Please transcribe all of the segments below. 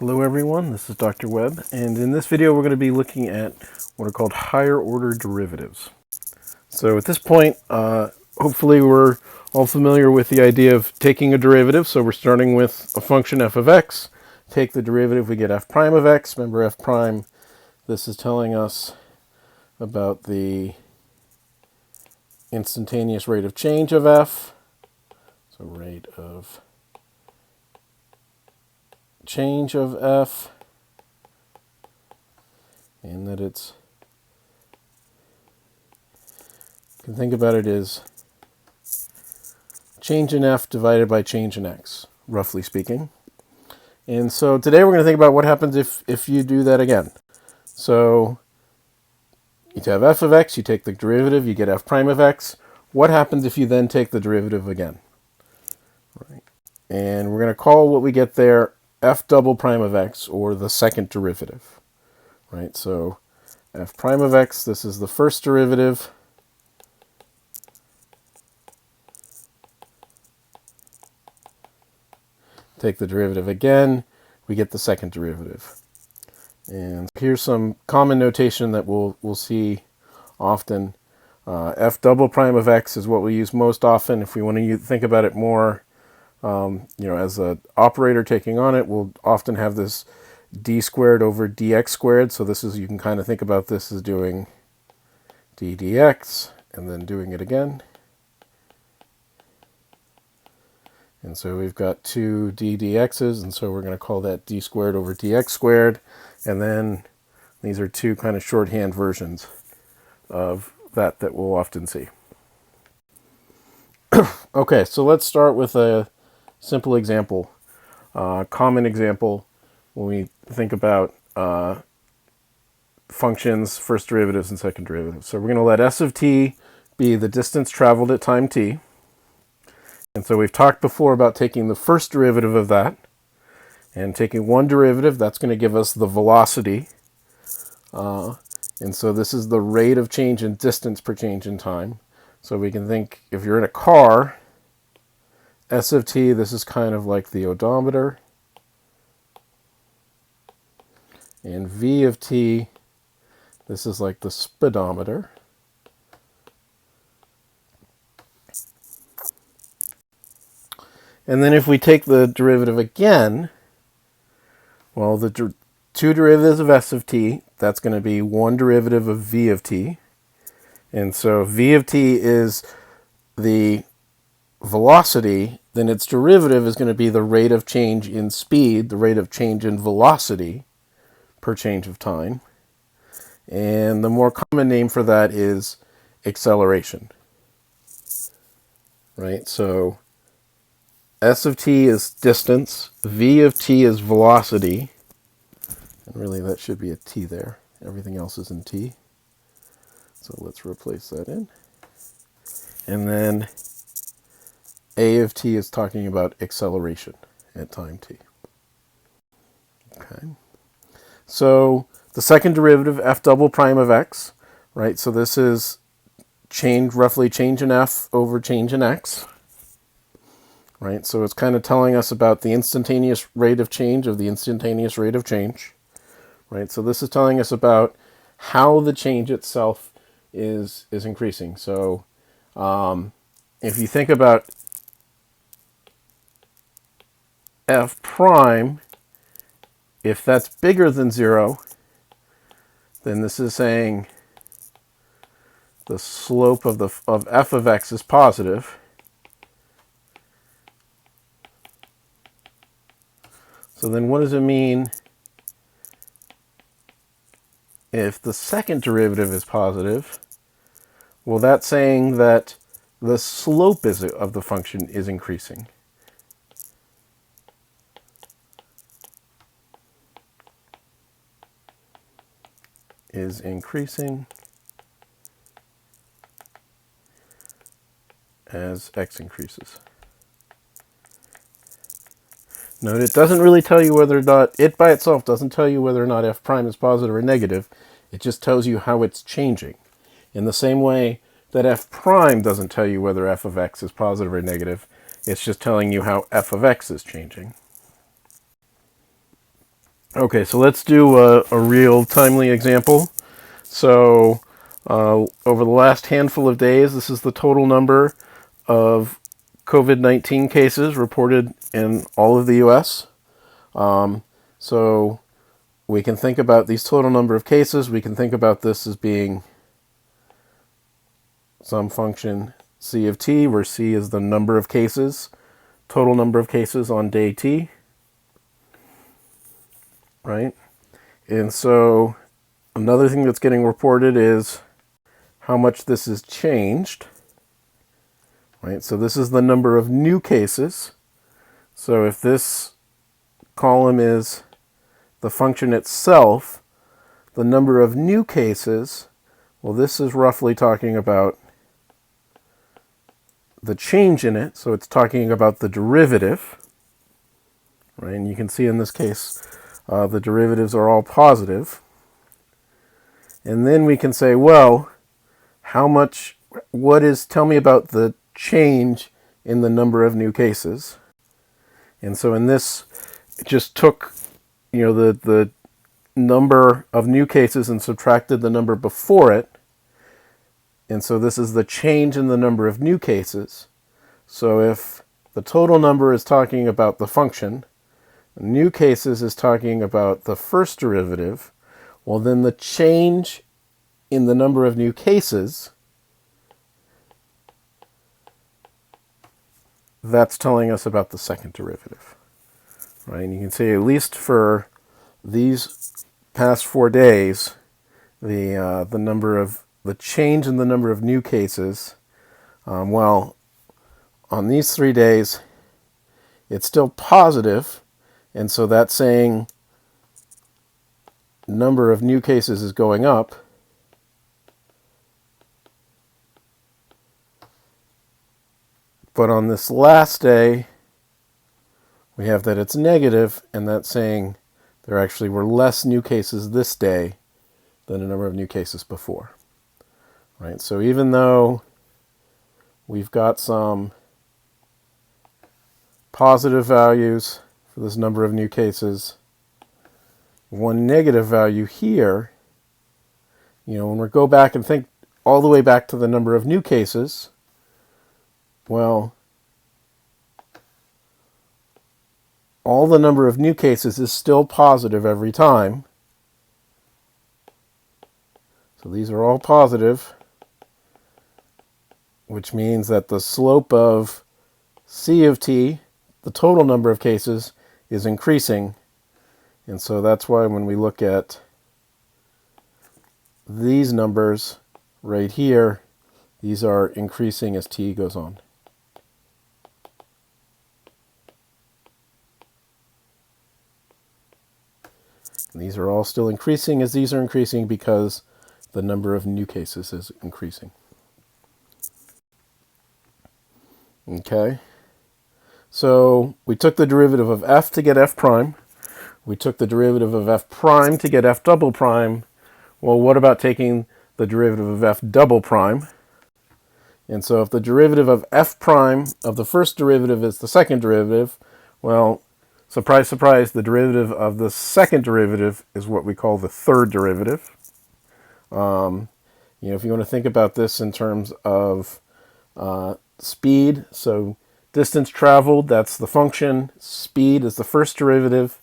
Hello everyone, this is Dr. Webb, and in this video we're going to be looking at what are called higher order derivatives. So at this point, hopefully we're all familiar with the idea of taking a derivative. So we're starting with a function f of x, take the derivative, we get f prime of x. Remember f prime, this is telling us about the instantaneous rate of change of f. So rate of change of f, and that you can think about it as change in f divided by change in x, roughly speaking. And so today we're going to think about what happens if you do that again. So you have f of x, you take the derivative, you get f prime of x. What happens if you then take the derivative again? Right. And we're going to call what we get there f double prime of x, or the second derivative. Right, so f prime of x, this is the first derivative. Take the derivative again, we get the second derivative. And here's some common notation that we'll see often. F double prime of x is what we use most often. If we want to think about it more, as an operator taking on it, we'll often have this d squared over dx squared. So this is, you can kind of think about this as doing d dx and then doing it again. And so we've got two d dx's, and so we're going to call that d squared over dx squared. And then these are two kind of shorthand versions of that we'll often see. Okay, so let's start with a simple example, common example when we think about functions, first derivatives and second derivatives. So we're going to let s of t be the distance traveled at time t. And so we've talked before about taking the first derivative of that and taking one derivative. That's going to give us the velocity. And so this is the rate of change in distance per change in time. So we can think, if you're in a car, s of t, this is kind of like the odometer. And v of t, this is like the speedometer. And then if we take the derivative again, well, the two derivatives of s of t, that's going to be one derivative of v of t. And so v of t is the velocity, then its derivative is going to be the rate of change in speed, the rate of change in velocity per change of time. And the more common name for that is acceleration. Right? So s of t is distance, v of t is velocity, and really that should be a t there. Everything else is in t. So let's replace that in. And then a of t is talking about acceleration at time t. Okay. So the second derivative, f double prime of x, right? So this is roughly change in f over change in x. Right, so it's kind of telling us about the instantaneous rate of change of the instantaneous rate of change. Right, so this is telling us about how the change itself is increasing. So if you think about f prime, if that's bigger than 0, then this is saying the slope of f of x is positive. So then what does it mean if the second derivative is positive? Well, that's saying that the slope of the function is increasing. Is increasing as x increases. Note, it doesn't really tell you whether or not, it by itself doesn't tell you whether or not f prime is positive or negative. It just tells you how it's changing. In the same way that f prime doesn't tell you whether f of x is positive or negative, it's just telling you how f of x is changing. Okay, so let's do a real timely example. So over the last handful of days, this is the total number of COVID-19 cases reported in all of the U.S. So we can think about these total number of cases. We can think about this as being some function C of t, where C is the number of cases, total number of cases on day t, right? And so another thing that's getting reported is how much this has changed, right? So this is the number of new cases. So if this column is the function itself, the number of new cases, well, this is roughly talking about the change in it. So it's talking about the derivative, right? And you can see in this case, the derivatives are all positive. And then we can say, well, tell me about the change in the number of new cases. And so in this, it just took, the number of new cases and subtracted the number before it. And so this is the change in the number of new cases. So if the total number is talking about the function, new cases is talking about the first derivative, well, then the change in the number of new cases, that's telling us about the second derivative, right? And you can see, at least for these past 4 days, the change in the number of new cases, well, on these 3 days, it's still positive, and so that's saying number of new cases is going up. But on this last day, we have that it's negative, and that's saying there actually were less new cases this day than the number of new cases before. Right? So even though we've got some positive values for this number of new cases, one negative value here, when we go back and think all the way back to the number of new cases, well, all the number of new cases is still positive every time. So these are all positive, which means that the slope of C of t, the total number of cases, is increasing. And so that's why when we look at these numbers right here, these are increasing as t goes on. And these are all still increasing as these are increasing because the number of new cases is increasing. Okay. So we took the derivative of f to get f prime. We took the derivative of f prime to get f double prime. Well, what about taking the derivative of f double prime? And so if the derivative of f prime of the first derivative is the second derivative, well, surprise, surprise, the derivative of the second derivative is what we call the third derivative. If you want to think about this in terms of speed, so distance traveled, that's the function. Speed is the first derivative.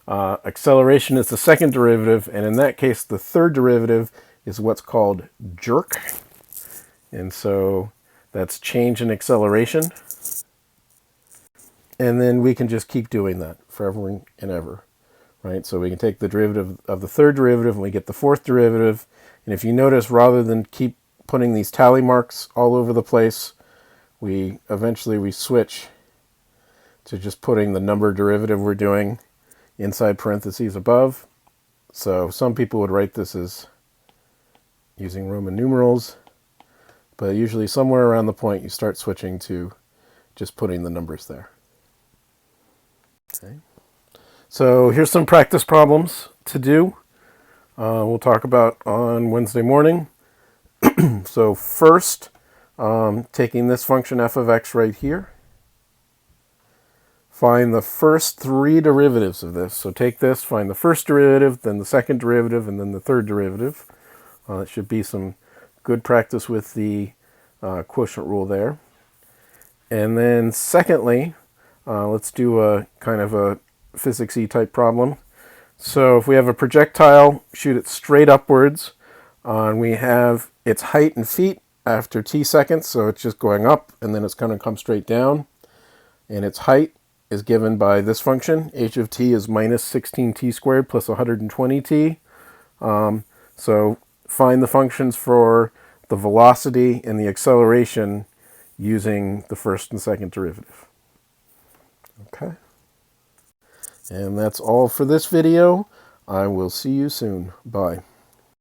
Acceleration is the second derivative. And in that case, the third derivative is what's called jerk. And so that's change in acceleration. And then we can just keep doing that forever and ever, right? So we can take the derivative of the third derivative and we get the fourth derivative. And if you notice, rather than keep putting these tally marks all over the place, we eventually switch to just putting the number derivative we're doing inside parentheses above. So some people would write this as using Roman numerals, but usually somewhere around the point you start switching to just putting the numbers there. Okay. So here's some practice problems to do. We'll talk about on Wednesday morning. So first, taking this function f of x right here. find the first three derivatives of this. So take this, find the first derivative, then the second derivative, and then the third derivative. It should be some good practice with the quotient rule there. And then secondly, let's do a kind of a physics-y type problem. So if we have a projectile, shoot it straight upwards, and we have its height in feet after t seconds, so it's just going up, and then it's going to come straight down. And its height is given by this function. H of t is minus 16t squared plus 120t. So find the functions for the velocity and the acceleration using the first and second derivative. Okay. And that's all for this video. I will see you soon. Bye.